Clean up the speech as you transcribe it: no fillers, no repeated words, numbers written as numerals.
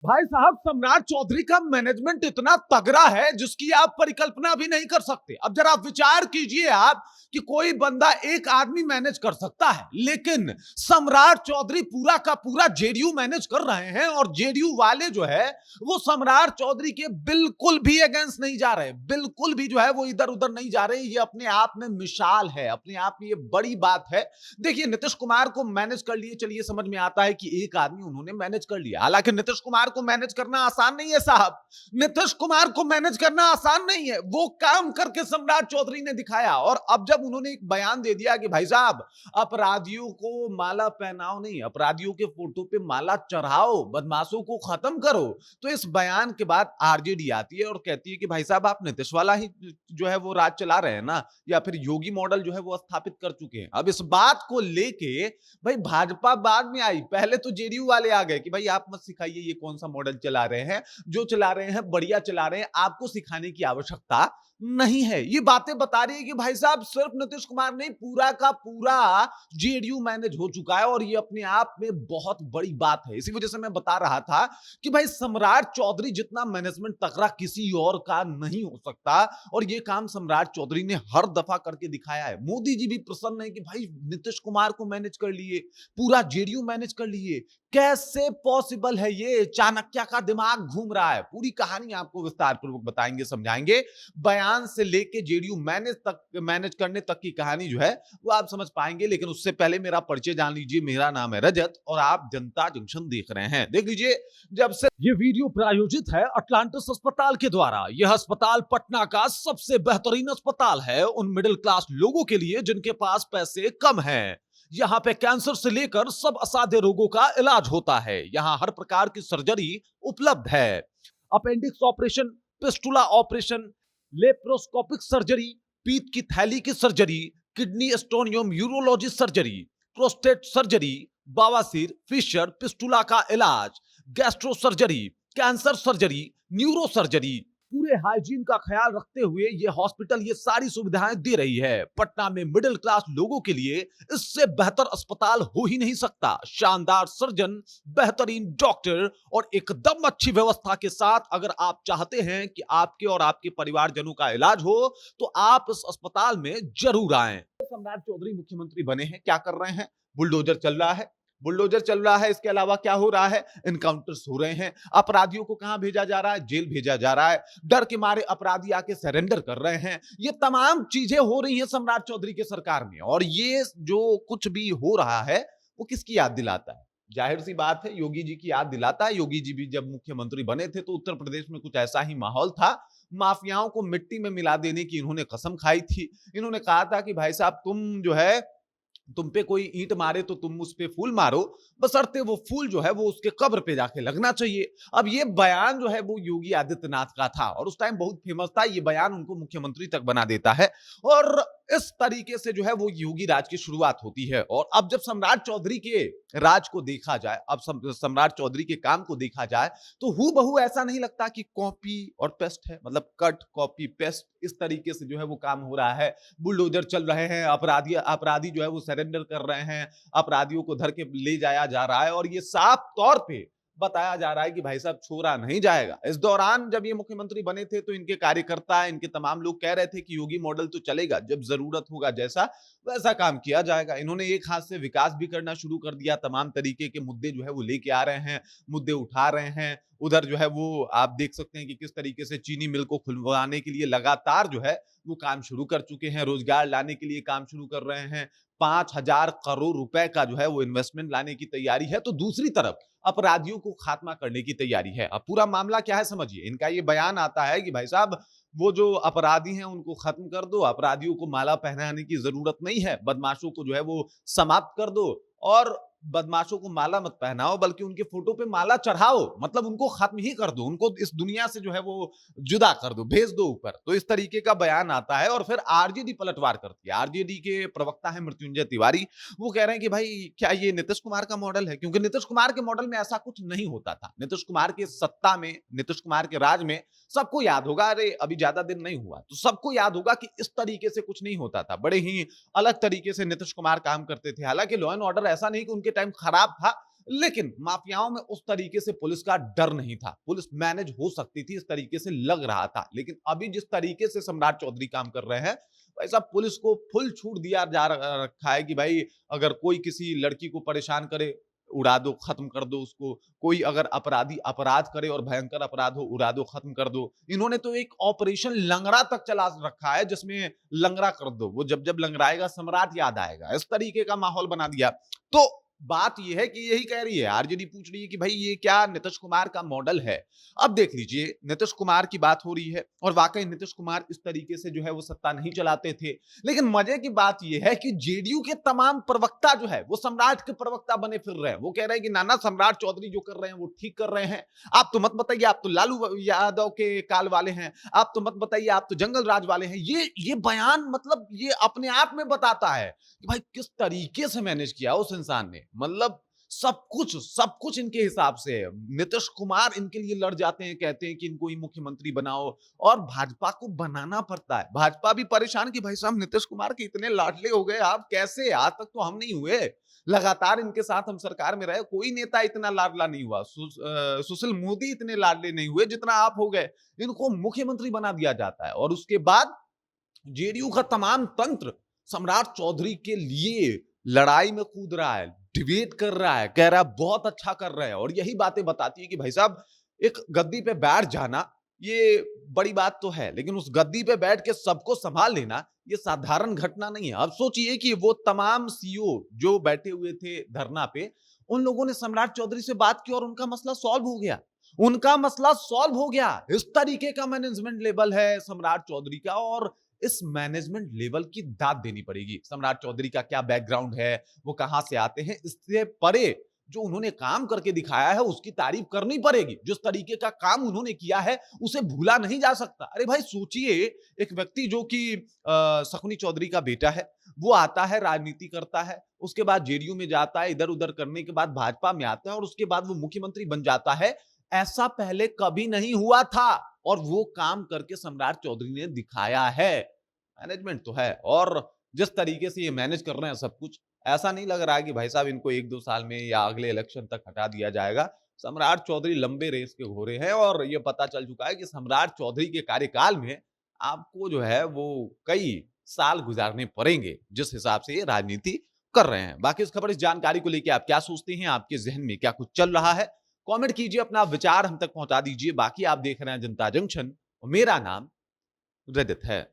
भाई साहब, सम्राट चौधरी का मैनेजमेंट इतना तगड़ा है जिसकी आप परिकल्पना भी नहीं कर सकते। अब जरा विचार कीजिए आप कि कोई बंदा एक आदमी मैनेज कर सकता है, लेकिन सम्राट चौधरी पूरा का पूरा जेडीयू मैनेज कर रहे हैं और जेडीयू वाले जो है वो सम्राट चौधरी के बिल्कुल भी अगेंस्ट नहीं जा रहे, बिल्कुल भी जो है वो इधर उधर नहीं जा रहे। ये अपने आप में मिसाल है, अपने आप में ये बड़ी बात है। देखिए, नीतीश कुमार को मैनेज कर लिए, चलिए समझ में आता है कि एक आदमी उन्होंने मैनेज कर लिया। हालांकि नीतीश कुमार को मैनेज करना आसान नहीं है साहब, नीतीश कुमार को मैनेज करना आसान नहीं है। वो काम करके सम्राट चौधरी ने दिखाया। और अब जब उन्होंने एक बयान दे दिया कि भाई साहब, अपराधियों को माला पहनाओ नहीं, अपराधियों के फोटो पे माला चढ़ाओ, बदमाशों को खत्म करो, तो इस बयान के बाद आरजेडी आती है और कहती है कि भाई साहब, आप नीतीश वाला ही जो है वो राज चला रहे हैं ना, या फिर योगी मॉडल जो है वो स्थापित कर चुके हैं। अब इस बात को लेके भाई भाजपा बाद में आई, पहले तो जेडीयू वाले आ गए कि भाई आप मत सिखाइए, ये कौन सा मॉडल चला रहे हैं, जो चला रहे हैं बढ़िया चला रहे हैं, आपको सिखाने की आवश्यकता नहीं है। ये बातें बता रही है कि भाई साहब, सिर्फ नीतीश कुमार नहीं, पूरा का पूरा जेडीयू मैनेज हो चुका है और ये अपने आप में बहुत बड़ी बात है। इसी वजह से मैं बता रहा था कि भाई सम्राट चौधरी जितना मैनेजमेंट तगड़ा किसी और का नहीं हो सकता, और ये काम सम्राट चौधरी ने हर दफा करके दिखाया है। मोदी जी भी प्रसन्न है कि भाई नीतीश कुमार को मैनेज कर लिए, पूरा जेडीयू मैनेज कर लिए। कैसे पॉसिबल है ये? चाणक्य का दिमाग घूम रहा है। पूरी कहानी आपको विस्तार पूर्वक बताएंगे, समझाएंगे। बयान से लेके जेडीयू मैनेज करने तक की कहानी जो है वो आप समझ पाएंगे। लेकिन उससे पहले मेरा परिचय जान लीजिए। मेरा नाम है रजत और आप जनता जंक्शन देख रहे हैं। देख लीजिए, जब से ये वीडियो प्रायोजित है अटलांटिस अस्पताल के द्वारा। यह अस्पताल पटना का सबसे बेहतरीन अस्पताल है उन मिडिल क्लास लोगों के लिए जिनके पास पैसे कम हैं। यहाँ पे कैंसर से लेकर सब असाध्य रोगों का इलाज होता है। यहाँ हर प्रकार की सर्जरी उपलब्ध है। Appendix operation, fistula operation, laparoscopic surgery, पीत की थैली की सर्जरी, किडनी स्टोन एवं यूरोलॉजी सर्जरी, प्रोस्टेट सर्जरी, बवासीर, फिशर, पिस्टुला का इलाज, gastro surgery, cancer surgery, neuro surgery, पूरे हाइजीन का ख्याल रखते हुए ये हॉस्पिटल ये सारी सुविधाएं दे रही है। पटना में मिडिल क्लास लोगों के लिए इससे बेहतर अस्पताल हो ही नहीं सकता। शानदार सर्जन, बेहतरीन डॉक्टर और एकदम अच्छी व्यवस्था के साथ अगर आप चाहते हैं कि आपके और आपके परिवारजनों का इलाज हो, तो आप इस अस्पताल में जरूर आएं। सम्राट चौधरी मुख्यमंत्री बने हैं, क्या कर रहे हैं? बुलडोजर चल रहा है, बुलडोजर चल रहा है। इसके अलावा क्या हो रहा है? इनकाउंटर्स हो रहे हैं। अपराधियों को कहां भेजा जा रहा है? जेल भेजा जा रहा है। डर के मारे अपराधी आके सरेंडर कर रहे हैं। ये तमाम चीजें हो रही हैं सम्राट चौधरी के सरकार में। और ये जो कुछ भी हो रहा है वो किसकी याद दिलाता है? जाहिर सी बात है, योगी जी की याद दिलाता है। योगी जी भी जब मुख्यमंत्री बने थे तो उत्तर प्रदेश में कुछ ऐसा ही माहौल था। माफियाओं को मिट्टी में मिला देने की इन्होंने कसम खाई थी। इन्होंने कहा था कि भाई साहब, तुम जो है, तुम पे कोई ईंट मारे तो तुम उस पे फूल मारो, बशर्ते वो फूल जो है वो उसके कब्र पे जाके लगना चाहिए। अब ये बयान जो है वो योगी आदित्यनाथ का था और उस टाइम बहुत फेमस था। ये बयान उनको मुख्यमंत्री तक बना देता है और इस तरीके से जो है वो योगी राज की शुरुआत होती है। और अब जब सम्राट चौधरी के राज को देखा जाए, अब सम्राट चौधरी के काम को देखा जाए, तो हूबहू ऐसा नहीं लगता कि कॉपी और पेस्ट है, मतलब कट कॉपी पेस्ट इस तरीके से जो है वो काम हो रहा है। बुलडोजर चल रहे हैं, अपराधी जो है वो सरेंडर कर रहे हैं, अपराधियों को धर के ले जाया जा रहा है और ये साफ तौर पे बताया जा रहा है कि भाई साहब, छोड़ा नहीं जाएगा। इस दौरान जब ये मुख्यमंत्री बने थे तो इनके कार्यकर्ता, इनके तमाम लोग कह रहे थे कि योगी मॉडल तो चलेगा, जब जरूरत होगा जैसा वैसा काम किया जाएगा। इन्होंने एक हाथ से विकास भी करना शुरू कर दिया, तमाम तरीके के मुद्दे जो है वो लेके आ रहे हैं, मुद्दे उठा रहे हैं। उधर जो है वो आप देख सकते हैं कि किस तरीके से चीनी मिल को खुलवाने के लिए लगातार जो है वो काम शुरू कर चुके हैं, रोजगार लाने के लिए काम शुरू कर रहे हैं। 5,000 करोड़ रुपए का जो है वो इन्वेस्टमेंट लाने की तैयारी है। तो दूसरी तरफ अपराधियों को खात्मा करने की तैयारी है। अब पूरा मामला क्या है समझिए। इनका ये बयान आता है कि भाई साहब, वो जो अपराधी हैं उनको खत्म कर दो, अपराधियों को माला पहनाने की जरूरत नहीं है, बदमाशों को जो है वो समाप्त कर दो और बदमाशों को माला मत पहनाओ बल्कि उनके फोटो पे माला चढ़ाओ, मतलब उनको खत्म ही कर दो, उनको इस दुनिया से जो है वो जुदा कर दो, भेज दो ऊपर। तो इस तरीके का बयान आता है और फिर आरजेडी पलटवार करती है। आरजेडी के प्रवक्ता है मृत्युंजय तिवारी, वो कह रहे हैं कि भाई क्या ये नीतीश कुमार का मॉडल है? क्योंकि नीतीश कुमार के मॉडल में ऐसा कुछ नहीं होता था। नीतीश कुमार की सत्ता में, नीतीश कुमार के राज में सबको याद होगा, अरे अभी ज्यादा दिन नहीं हुआ तो सबको याद होगा कि इस तरीके से कुछ नहीं होता था। बड़े ही अलग तरीके से नीतीश कुमार काम करते थे। हालांकि लॉ एंड ऑर्डर ऐसा नहीं कि उनके टाइम खराब था, लेकिन माफियाओं में उस तरीके से पुलिस का डर नहीं था, पुलिस मैनेज हो सकती थी, इस तरीके से लग रहा था। लेकिन अभी जिस तरीके से सम्राट चौधरी काम कर रहे हैं, वैसा पुलिस को फुल छूट दिया जा रखा है कि भाई अगर कोई किसी लड़की को परेशान करे, उड़ा दो, खत्म कर दो उसको। कोई अगर अपराधी अपराध करे और भयंकर अपराध हो, उड़ा दो, खत्म कर दो। इन्होंने तो एक ऑपरेशन लंगड़ा तक चला रखा है जिसमें लंगड़ा कर दो, वो जब जब लंगड़ाएगा सम्राट याद आएगा, इस तरीके का माहौल बना दिया। तो बात यह है कि यही कह रही है आरजेडी, पूछ रही है कि भाई ये क्या नीतीश कुमार का मॉडल है। अब देख लीजिए, नीतीश कुमार की बात हो रही है और वाकई नीतीश कुमार इस तरीके से जो है वो सत्ता नहीं चलाते थे। लेकिन मजे की बात यह है कि जेडीयू के तमाम प्रवक्ता जो है वो सम्राट के प्रवक्ता बने फिर रहे हैं। वो कह रहे हैं कि नाना सम्राट चौधरी जो कर रहे हैं वो ठीक कर रहे हैं। आप तो मत बताइए, आप तो लालू यादव के काल वाले हैं, आप तो मत बताइए, आप तो जंगल राज वाले हैं। ये बयान मतलब ये अपने आप में बताता है कि भाई किस तरीके से मैनेज किया उस इंसान ने। मतलब सब कुछ इनके हिसाब से है। नीतीश कुमार इनके लिए लड़ जाते हैं, कहते हैं कि इनको ही मुख्यमंत्री बनाओ, और भाजपा को बनाना पड़ता है। भाजपा भी परेशान कि भाई साहब नीतीश कुमार के इतने लाडले हो गए आप कैसे, आज तक तो हम नहीं हुए, लगातार इनके साथ हम सरकार में रहे, कोई नेता इतना लाडला नहीं हुआ, सुशील मोदी इतने लाडले नहीं हुए जितना आप हो गए। इनको मुख्यमंत्री बना दिया जाता है और उसके बाद जेडीयू का तमाम तंत्र सम्राट चौधरी के लिए लड़ाई में कूद रहा है, डिबेट कर रहा है, कह रहा है बहुत अच्छा कर रहे हैं। और यही बातें बताती है कि भाई साहब एक गद्दी पे बैठ जाना ये बड़ी बात तो है, लेकिन उस गद्दी पे बैठ के सबको संभाल लेना ये साधारण घटना नहीं है। अब सोचिए कि वो तमाम सीईओ जो बैठे हुए थे धरना पे, उन लोगों ने सम्राट चौधरी से बात की और उनका मसला सॉल्व हो गया, उनका मसला सॉल्व हो गया। इस तरीके का मैनेजमेंट लेवल है सम्राट चौधरी का, और इस मैनेजमेंट लेवल की दाद देनी पड़ेगी। सम्राट चौधरी का क्या बैकग्राउंड है, वो कहां से आते हैं, इससे परे जो उन्होंने काम करके दिखाया है उसकी तारीफ करनी पड़ेगी। जिस तरीके का काम उन्होंने किया है उसे भूला नहीं जा सकता। अरे भाई सोचिए, एक व्यक्ति जो कि शकुनी चौधरी का बेटा है, वो आता है, राजनीति करता है, उसके बाद जेडीयू में जाता है, इधर उधर करने के बाद भाजपा में आता है और उसके बाद वो मुख्यमंत्री बन जाता है। ऐसा पहले कभी नहीं हुआ था और वो काम करके सम्राट चौधरी ने दिखाया है। मैनेजमेंट तो है, और जिस तरीके से ये मैनेज कर रहे हैं सब कुछ, ऐसा नहीं लग रहा है कि भाई साहब इनको 1-2 साल में या अगले इलेक्शन तक हटा दिया जाएगा। सम्राट चौधरी लंबे रेस के घोड़े हैं और ये पता चल चुका है कि सम्राट चौधरी के कार्यकाल में आपको जो है वो कई साल गुजारने पड़ेंगे, जिस हिसाब से ये राजनीति कर रहे हैं। बाकी इस खबर, इस जानकारी को लेके आप क्या सोचते हैं, आपके जहन में क्या कुछ चल रहा है, कमेंट कीजिए, अपना विचार हम तक पहुंचा दीजिए। बाकी आप देख रहे हैं जनता जंक्शन और मेरा नाम रजत है।